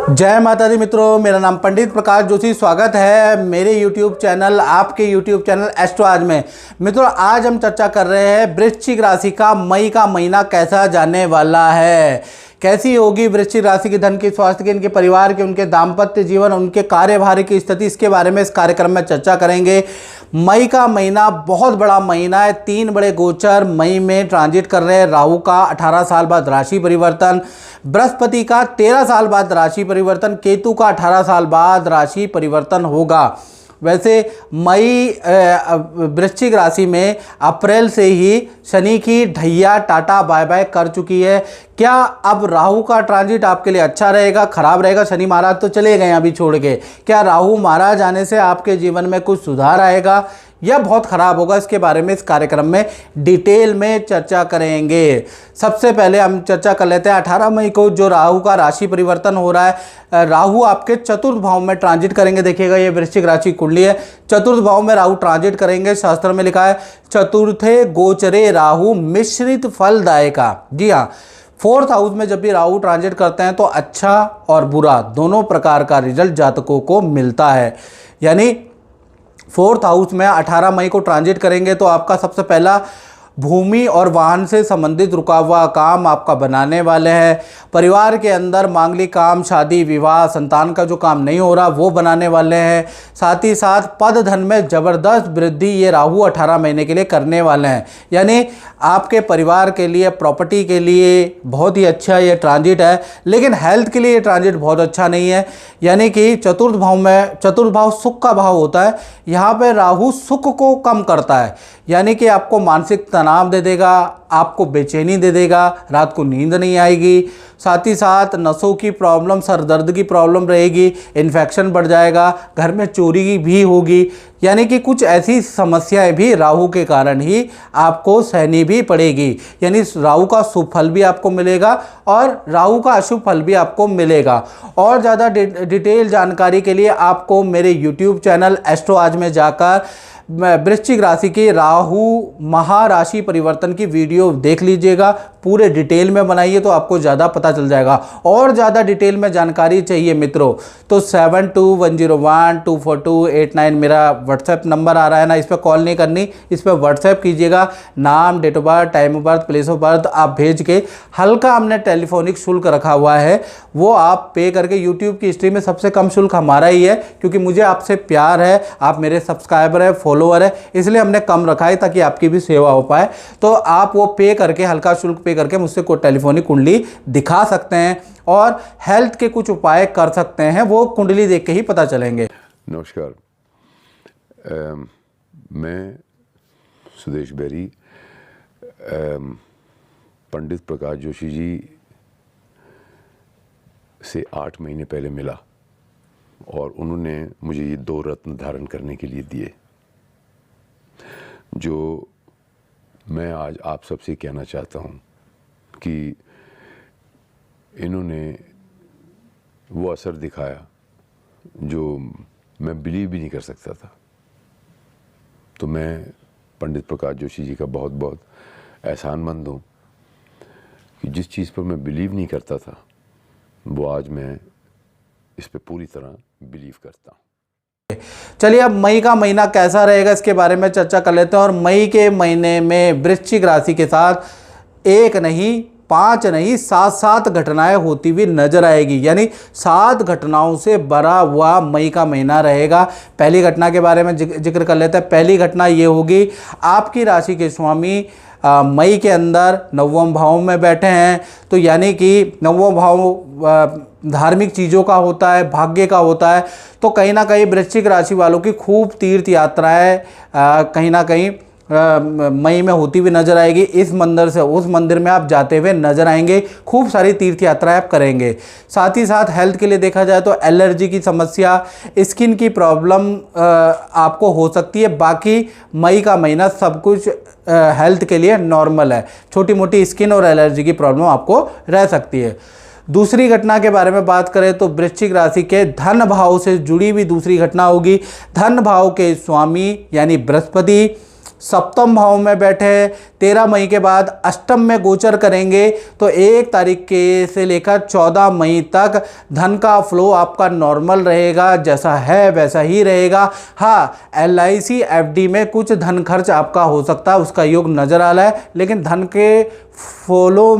जय माता दी मित्रों, मेरा नाम पंडित प्रकाश जोशी। स्वागत है मेरे YouTube चैनल, आपके YouTube चैनल एस्ट्रो आज में। मित्रों, आज हम चर्चा कर रहे हैं वृश्चिक राशि का मई का महीना कैसा जाने वाला है, कैसी होगी वृश्चिक राशि की धन की, स्वास्थ्य की, इनके परिवार के, उनके दाम्पत्य जीवन, उनके कार्यभार की स्थिति, इसके बारे में इस कार्यक्रम में चर्चा करेंगे। मई का महीना बहुत बड़ा महीना है। 3 बड़े गोचर मई में ट्रांजिट कर रहे हैं। राहु का 18 साल बाद राशि परिवर्तन, बृहस्पति का 13 साल बाद राशि परिवर्तन, केतु का 18 साल बाद राशि परिवर्तन होगा। वैसे मई वृश्चिक राशि में अप्रैल से ही शनि की ढैया टाटा बाय बाय कर चुकी है। क्या अब राहु का ट्रांजिट आपके लिए अच्छा रहेगा, खराब रहेगा? शनि महाराज तो चले गए अभी छोड़ के। क्या राहु महाराज आने से आपके जीवन में कुछ सुधार आएगा या बहुत खराब होगा? इसके बारे में इस कार्यक्रम में डिटेल में चर्चा करेंगे। सबसे पहले हम चर्चा कर लेते हैं 18 मई को जो राहु का राशि परिवर्तन हो रहा है। राहु आपके चतुर्थ भाव में ट्रांजिट करेंगे। देखिएगा, ये वृश्चिक राशि कुंडली है, चतुर्थ भाव में राहु ट्रांजिट करेंगे। शास्त्र में लिखा है चतुर्थे गोचरे राहु मिश्रित फलदायका। जी हाँ, 4th हाउस में जब भी राहु ट्रांजिट करते हैं तो अच्छा और बुरा दोनों प्रकार का रिजल्ट जातकों को मिलता है। यानी 4th हाउस में 18 मई को ट्रांजिट करेंगे तो आपका सबसे पहला भूमि और वाहन से संबंधित रुका हुआ काम आपका बनाने वाले हैं। परिवार के अंदर मांगलिक काम, शादी विवाह, संतान का जो काम नहीं हो रहा वो बनाने वाले हैं। साथ ही साथ पद धन में ज़बरदस्त वृद्धि ये राहु 18 महीने के लिए करने वाले हैं। यानी आपके परिवार के लिए, प्रॉपर्टी के लिए बहुत ही अच्छा ये ट्रांजिट है। लेकिन हेल्थ के लिए ये ट्रांजिट बहुत अच्छा नहीं है। यानी कि चतुर्थ भाव में, चतुर्थ भाव सुख का भाव होता है, यहाँ पे राहु सुख को कम करता है। यानी कि आपको मानसिक तनाव दे देगा, आपको बेचैनी दे देगा, रात को नींद नहीं आएगी। साथ ही साथ नसों की प्रॉब्लम, सर दर्द की प्रॉब्लम रहेगी, इन्फेक्शन बढ़ जाएगा, घर में चोरी भी होगी। यानी कि कुछ ऐसी समस्याएं भी राहु के कारण ही आपको सहनी भी पड़ेगी। यानी राहु का शुभ फल भी आपको मिलेगा और राहु का अशुभ फल भी आपको मिलेगा। और ज़्यादा डिटेल जानकारी के लिए आपको मेरे YouTube चैनल एस्ट्रो आज में जाकर वृश्चिक राशि की राहु महाराशि परिवर्तन की वीडियो देख लीजिएगा। पूरे डिटेल में बनाइए तो आपको ज़्यादा पता चल जाएगा। और ज़्यादा डिटेल में जानकारी चाहिए मित्रों तो 7210124289 मेरा व्हाट्सएप नंबर आ रहा है ना, इस पर कॉल नहीं करनी, इस पर व्हाट्सएप कीजिएगा। नाम, date of birth, time of birth, place of birth आप भेज के, हल्का हमने टेलीफोनिक शुल्क रखा हुआ है वो आप पे करके, यूट्यूब की हिस्ट्री में सबसे कम शुल्क हमारा ही है क्योंकि मुझे आपसे प्यार है, आप मेरे सब्सक्राइबर है, फॉलोअर है, इसलिए हमने कम रखा है ताकि आपकी भी सेवा हो पाए। तो आप वो पे करके, हल्का शुल्क पे करके मुझसे कोई टेलीफोनिक कुंडली दिखा सकते हैं और हेल्थ के कुछ उपाय कर सकते हैं, वो कुंडली देख के ही पता चलेंगे। नमस्कार, मैं सुदेश बेरी पंडित प्रकाश जोशी जी से 8 महीने पहले मिला और उन्होंने मुझे ये 2 रत्न धारण करने के लिए दिए, जो मैं आज आप सबसे कहना चाहता हूँ कि इन्होंने वो असर दिखाया जो मैं बिलीव भी नहीं कर सकता था। तो मैं पंडित प्रकाश जोशी जी का बहुत बहुत एहसानमंद हूँ कि जिस चीज़ पर मैं बिलीव नहीं करता था वो आज मैं इस पे पूरी तरह बिलीव करता हूँ। चलिए, अब मई का महीना कैसा रहेगा इसके बारे में चर्चा कर लेते हैं। और मई के महीने में वृश्चिक राशि के साथ 1 नहीं, 5 नहीं, 7 घटनाएं होती हुई नजर आएगी। यानी 7 घटनाओं से भरा हुआ मई का महीना रहेगा। पहली घटना के बारे में जिक्र कर लेते हैं। पहली घटना ये होगी, आपकी राशि के स्वामी मई के अंदर 9वें भाव में बैठे हैं। तो यानी कि 9वां भाव धार्मिक चीज़ों का होता है, भाग्य का होता है। तो कहीं ना कहीं वृश्चिक राशि वालों की खूब तीर्थ यात्राएं कहीं ना कहीं मई में होती हुई नजर आएगी। इस मंदिर से उस मंदिर में आप जाते हुए नजर आएंगे, खूब सारी तीर्थ यात्राएं आप करेंगे। साथ ही साथ हेल्थ के लिए देखा जाए तो एलर्जी की समस्या, स्किन की प्रॉब्लम आपको हो सकती है। बाकी मई का महीना सब कुछ हेल्थ के लिए नॉर्मल है। छोटी मोटी स्किन और एलर्जी की प्रॉब्लम आपको रह सकती है। दूसरी घटना के बारे में बात करें तो वृश्चिक राशि के धन भाव से जुड़ी हुई दूसरी घटना होगी। धन भाव के स्वामी यानी बृहस्पति सप्तम भाव में बैठे 13 मई के बाद अष्टम में गोचर करेंगे, तो 1 तारीख के से लेकर 14 मई तक धन का फ्लो आपका नॉर्मल रहेगा, जैसा है वैसा ही रहेगा। हाँ, LIC FD में कुछ धन खर्च आपका हो सकता है, उसका योग नज़र आ रहा है, लेकिन धन के फ्लो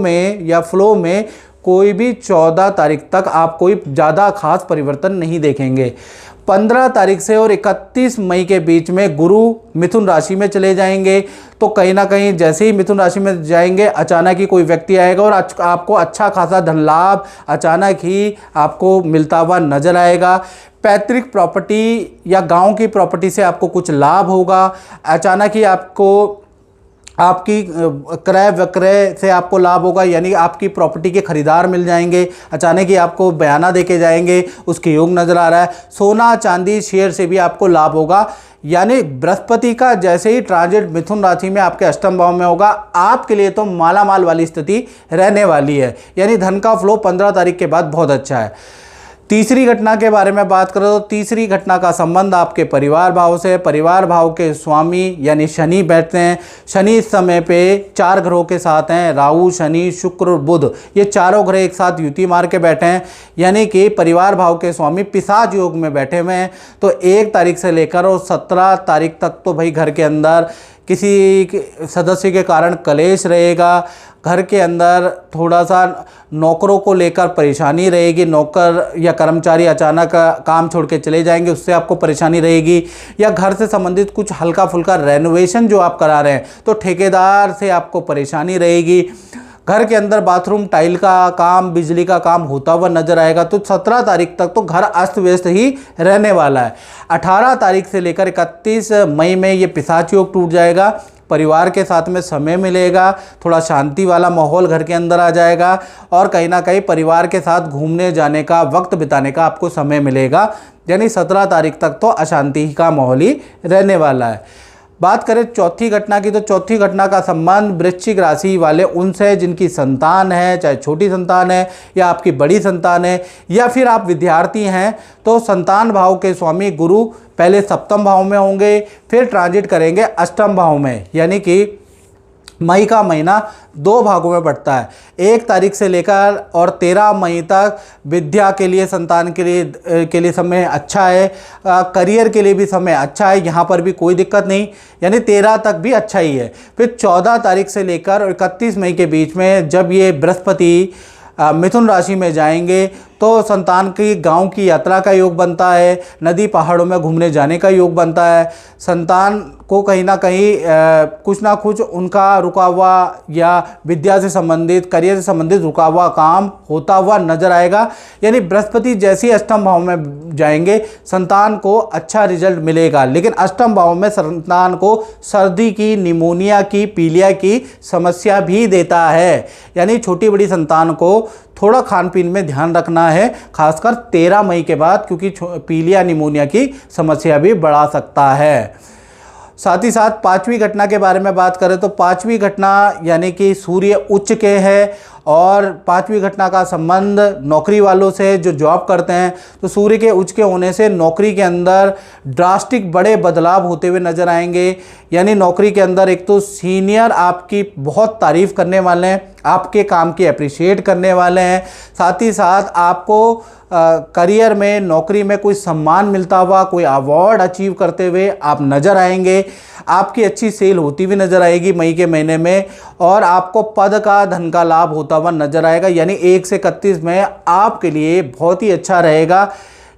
में कोई भी 14 तारीख तक आप कोई ज़्यादा खास परिवर्तन नहीं देखेंगे। 15 तारीख से और 31 मई के बीच में गुरु मिथुन राशि में चले जाएंगे, तो कहीं ना कहीं जैसे ही मिथुन राशि में जाएंगे अचानक ही कोई व्यक्ति आएगा और आपको अच्छा खासा धन लाभ अचानक ही आपको मिलता हुआ नजर आएगा। पैतृक प्रॉपर्टी या गांव की प्रॉपर्टी से आपको कुछ लाभ होगा। अचानक ही आपकी क्रय विक्रय से आपको लाभ होगा, यानी आपकी प्रॉपर्टी के खरीदार मिल जाएंगे, अचानक ही आपको बयाना देके जाएंगे, उसके योग नज़र आ रहा है। सोना चांदी शेयर से भी आपको लाभ होगा, यानी बृहस्पति का जैसे ही ट्रांजिट मिथुन राशि में आपके अष्टम भाव में होगा, आपके लिए तो माला माल वाली स्थिति रहने वाली है, यानी धन का फ्लो 15 तारीख के बाद बहुत अच्छा है। तीसरी घटना के बारे में बात करें तो तीसरी घटना का संबंध आपके परिवार भाव से। परिवार भाव के स्वामी यानी शनि बैठते हैं। शनि इस समय पे 4 ग्रहों के साथ हैं, राहु शनि शुक्र बुध, ये चारों ग्रह एक साथ युति मार के बैठे हैं, यानी कि परिवार भाव के स्वामी पिशाच योग में बैठे हुए हैं। तो 1 तारीख से लेकर और 17 तारीख तक तो भाई घर के अंदर किसी सदस्य के कारण कलेश रहेगा, घर के अंदर थोड़ा सा नौकरों को लेकर परेशानी रहेगी, नौकर या कर्मचारी अचानक काम छोड़ के चले जाएंगे, उससे आपको परेशानी रहेगी, या घर से संबंधित कुछ हल्का फुल्का रेनोवेशन जो आप करा रहे हैं तो ठेकेदार से आपको परेशानी रहेगी। घर के अंदर बाथरूम टाइल का काम, बिजली का काम होता हुआ नजर आएगा। तो 17 तारीख तक तो घर अस्त व्यस्त ही रहने वाला है। 18 तारीख से लेकर 31 मई में ये पिशाच योग टूट जाएगा, परिवार के साथ में समय मिलेगा, थोड़ा शांति वाला माहौल घर के अंदर आ जाएगा और कहीं ना कहीं परिवार के साथ घूमने जाने का, वक्त बिताने का आपको समय मिलेगा, यानी 17 तारीख तक तो अशांति का माहौल ही रहने वाला है। बात करें चौथी घटना की, तो चौथी घटना का संबंध वृश्चिक राशि वाले उनसे जिनकी संतान है, चाहे छोटी संतान है या आपकी बड़ी संतान है या फिर आप विद्यार्थी हैं, तो संतान भाव के स्वामी गुरु पहले सप्तम भाव में होंगे, फिर ट्रांजिट करेंगे अष्टम भाव में, यानी कि मई का महीना 2 भागों में बढ़ता है। 1 तारीख से लेकर और 13 मई तक विद्या के लिए, संतान के लिए समय अच्छा है, करियर के लिए भी समय अच्छा है, यहाँ पर भी कोई दिक्कत नहीं, यानी 13 तक भी अच्छा ही है। फिर 14 तारीख से लेकर और 31 मई के बीच में जब ये बृहस्पति मिथुन राशि में जाएंगे तो संतान की गांव की यात्रा का योग बनता है, नदी पहाड़ों में घूमने जाने का योग बनता है। संतान को कहीं ना कहीं कुछ ना कुछ उनका रुका हुआ या विद्या से संबंधित, करियर से संबंधित रुका हुआ काम होता हुआ नजर आएगा, यानी बृहस्पति जैसे ही अष्टम भाव में जाएंगे संतान को अच्छा रिजल्ट मिलेगा। लेकिन अष्टम भाव में संतान को सर्दी की, निमोनिया की, पीलिया की समस्या भी देता है, यानी छोटी बड़ी संतान को थोड़ा खान पीन में ध्यान रखना है, खासकर 13 मई के बाद, क्योंकि पीलिया निमोनिया की समस्या भी बढ़ा सकता है। साथ ही साथ 5वीं घटना के बारे में बात करें तो 5वीं घटना यानी कि सूर्य उच्च के है और 5वीं घटना का संबंध नौकरी वालों से जो जॉब करते हैं, तो सूर्य के उच्च के होने से नौकरी के अंदर ड्रास्टिक बड़े बदलाव होते हुए नजर आएंगे। यानी नौकरी के अंदर एक तो सीनियर आपकी बहुत तारीफ करने वाले हैं, आपके काम की अप्रिशिएट करने वाले हैं, साथ ही साथ आपको करियर में, नौकरी में कोई सम्मान मिलता हुआ, कोई अवार्ड अचीव करते हुए आप नज़र आएंगे। आपकी अच्छी सेल होती हुई नज़र आएगी मई के महीने में और आपको पद का, धन का लाभ होता हुआ नज़र आएगा, यानी 1 से 31 में आपके लिए बहुत ही अच्छा रहेगा,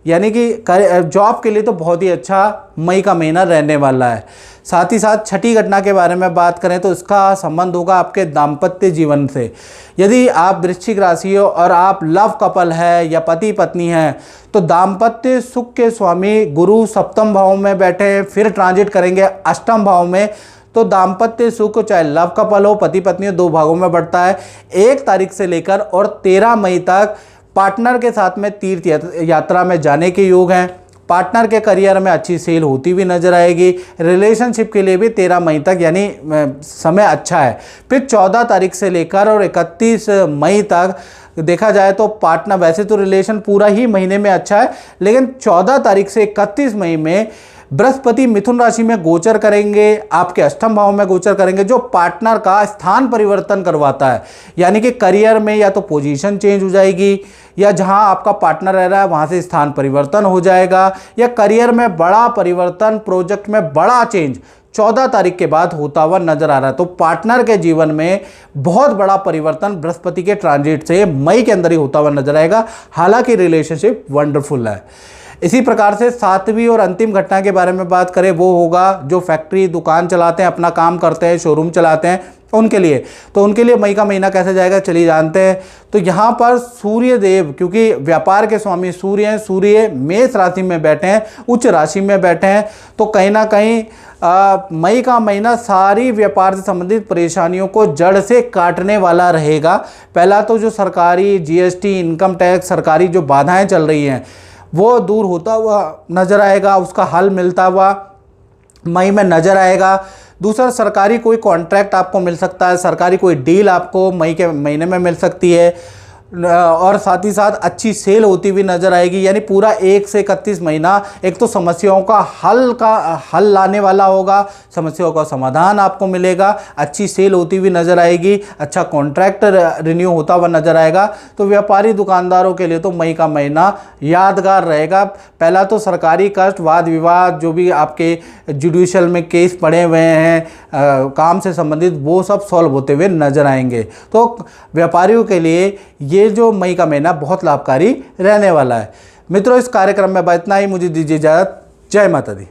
यानी कि जॉब के लिए तो बहुत ही अच्छा मई का महीना रहने वाला है। साथ ही साथ छठी घटना के बारे में बात करें तो इसका संबंध होगा आपके दाम्पत्य जीवन से। यदि आप वृश्चिक राशि हो और आप लव कपल है या पति पत्नी हैं तो दाम्पत्य सुख के स्वामी गुरु सप्तम भाव में बैठे, फिर ट्रांजिट करेंगे अष्टम भाव में, तो दाम्पत्य सुख चाहे लव कपल हो, पति पत्नी हो, 2 भागों में बढ़ता है। 1 तारीख से लेकर और 13 मई तक पार्टनर के साथ में तीर्थ यात्रा में जाने के योग हैं। पार्टनर के करियर में अच्छी सेल होती हुई नजर आएगी। रिलेशनशिप के लिए भी 13 मई तक यानी समय अच्छा है। फिर 14 तारीख से लेकर और 31 मई तक देखा जाए तो पार्टनर, वैसे तो रिलेशन पूरा ही महीने में अच्छा है, लेकिन 14 तारीख से 31 मई में बृहस्पति मिथुन राशि में गोचर करेंगे, आपके अष्टम भाव में गोचर करेंगे, जो पार्टनर का स्थान परिवर्तन करवाता है। यानी कि करियर में या तो पोजीशन चेंज हो जाएगी, या जहां आपका पार्टनर रह रहा है वहां से स्थान परिवर्तन हो जाएगा, या करियर में बड़ा परिवर्तन, प्रोजेक्ट में बड़ा चेंज 14 तारीख के बाद होता हुआ नजर आ रहा है। तो पार्टनर के जीवन में बहुत बड़ा परिवर्तन बृहस्पति के ट्रांजिट से मई के अंदर ही होता हुआ नजर आएगा। हालांकि रिलेशनशिप वंडरफुल है। इसी प्रकार से सातवीं और अंतिम घटना के बारे में बात करें, वो होगा जो फैक्ट्री दुकान चलाते हैं, अपना काम करते हैं, शोरूम चलाते हैं, उनके लिए। तो उनके लिए मई का महीना कैसे जाएगा चलिए जानते हैं। तो यहाँ पर सूर्य देव, क्योंकि व्यापार के स्वामी सूर्य हैं, सूर्य मेष राशि में बैठे हैं, उच्च राशि में बैठे हैं, तो कहीं ना कहीं मई का महीना सारी व्यापार से संबंधित परेशानियों को जड़ से काटने वाला रहेगा। पहला तो जो सरकारी जीएसटी, इनकम टैक्स, सरकारी जो बाधाएं चल रही हैं वो दूर होता हुआ नजर आएगा, उसका हल मिलता हुआ मई में नजर आएगा। दूसरा, सरकारी कोई कॉन्ट्रैक्ट आपको मिल सकता है, सरकारी कोई डील आपको मई के महीने में मिल सकती है, और साथ ही साथ अच्छी सेल होती हुई नजर आएगी। यानी पूरा 1 से 31 महीना एक तो समस्याओं का हल लाने वाला होगा, समस्याओं का समाधान आपको मिलेगा, अच्छी सेल होती हुई नजर आएगी, अच्छा कॉन्ट्रैक्ट रिन्यू होता हुआ नजर आएगा। तो व्यापारी दुकानदारों के लिए तो मई का महीना यादगार रहेगा। पहला तो सरकारी कष्ट, वाद विवाद, जो भी आपके जुडिशियल में केस पड़े हुए हैं काम से संबंधित, वो सब सॉल्व होते हुए नजर आएंगे। तो व्यापारियों के लिए ये जो मई का महीना बहुत लाभकारी रहने वाला है। मित्रों, इस कार्यक्रम में इतना ही। मुझे दीजिए इजाजत। जय माता दी।